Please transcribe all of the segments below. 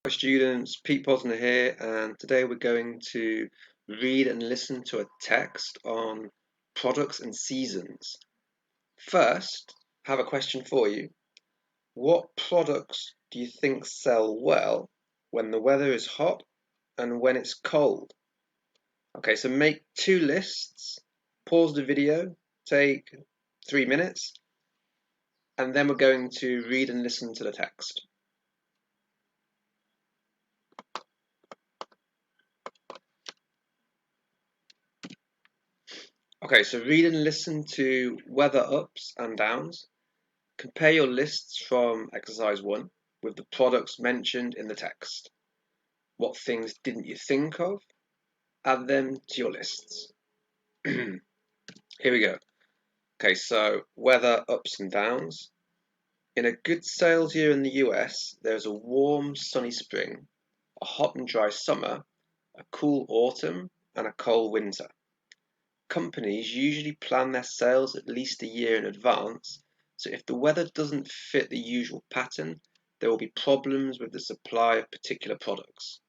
Hi students, Pete Posner here, and today we're going to read and listen to a text on products and seasons. First, I have a question for you. What products do you think sell well when the weather is hot and when it's cold? Okay, so make two lists, pause the video, take 3 minutes, and then we're going to read and listen to the text. Okay, so read and listen to weather ups and downs. Compare your lists from exercise 1 with the products mentioned in the text. What things didn't you think of? Add them to your lists. Here we go. Okay, so weather ups and downs. In a good sales year in the US, there's a warm, sunny spring, a hot and dry summer, a cool autumn, and a cold winter. Companies usually plan their sales at least a year in advance, so if the weather doesn't fit the usual pattern, there will be problems with the supply of particular products.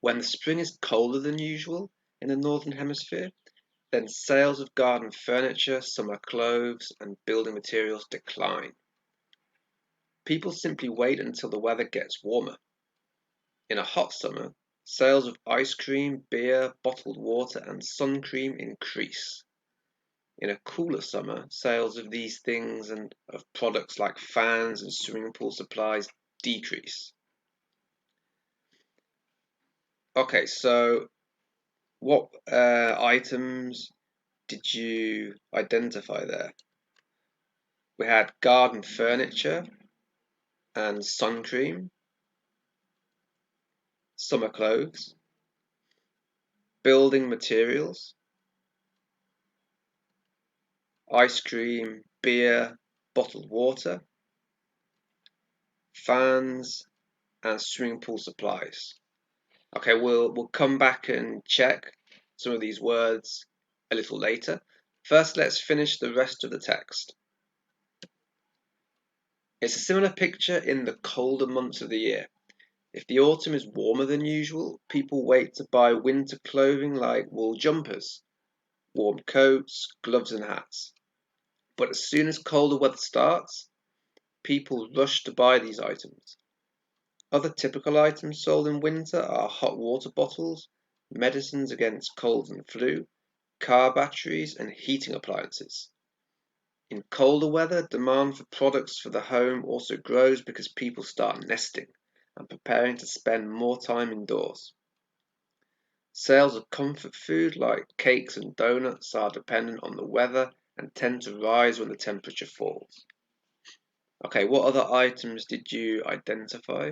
When the spring is colder than usual in the Northern Hemisphere, then sales of garden furniture, summer clothes, and building materials decline. People simply wait until the weather gets warmer. In a hot summer, sales of ice cream, beer, bottled water, and sun cream increase. In a cooler summer, sales of these things and of products like fans and swimming pool supplies decrease. Okay, so what items did you identify there? We had garden furniture and sun cream, summer clothes, building materials, ice cream, beer, bottled water, fans, and swimming pool supplies. Okay, we'll come back and check some of these words a little later. First, let's finish the rest of the text. It's a similar picture in the colder months of the year. If the autumn is warmer than usual, people wait to buy winter clothing like wool jumpers, warm coats, gloves and hats. But as soon as colder weather starts, people rush to buy these items. Other typical items sold in winter are hot water bottles, medicines against colds and flu, car batteries, and heating appliances. In colder weather, demand for products for the home also grows because people start nesting and preparing to spend more time indoors. Sales of comfort food like cakes and donuts are dependent on the weather and tend to rise when the temperature falls. Okay, what other items did you identify?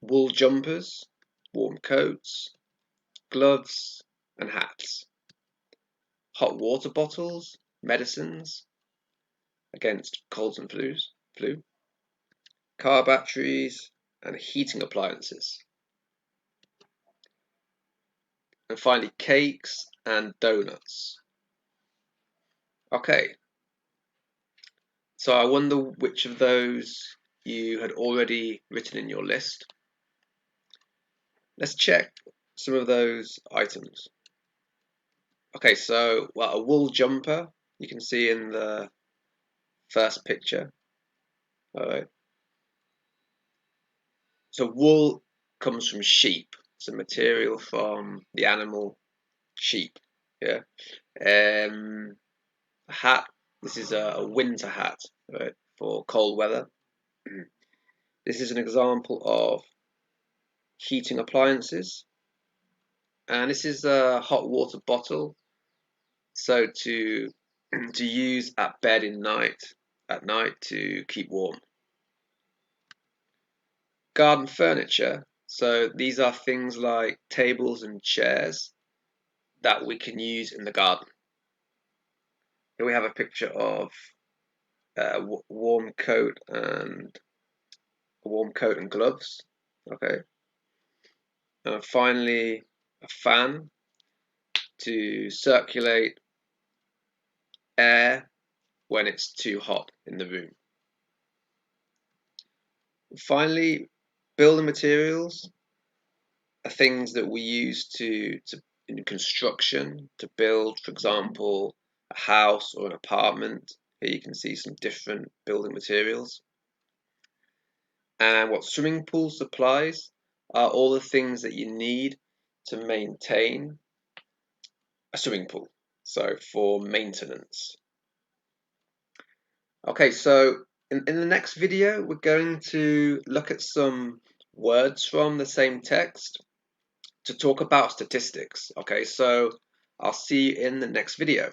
Wool jumpers, warm coats, gloves, and hats. Hot water bottles, medicines against colds and flu, car batteries, and heating appliances. And finally, cakes and donuts. Okay, so I wonder which of those you had already written in your list. Let's check some of those items. Okay, so a wool jumper you can see in the first picture. All right. So wool comes from sheep. It's a material from the animal sheep. Yeah. A hat. This is a winter hat, right, for cold weather. This is an example of heating appliances, and this is a hot water bottle. So to use at bed at night to keep warm. Garden furniture. So these are things like tables and chairs that we can use in the garden. Here we have a picture of a warm coat and gloves. Okay. And finally, a fan to circulate air when it's too hot in the room. And finally, building materials are things that we use in construction to build, for example, a house or an apartment. Here you can see some different building materials. And what swimming pool supplies are all the things that you need to maintain a swimming pool. So for maintenance. Okay, so in the next video, we're going to look at some words from the same text to talk about statistics. Okay, so I'll see you in the next video.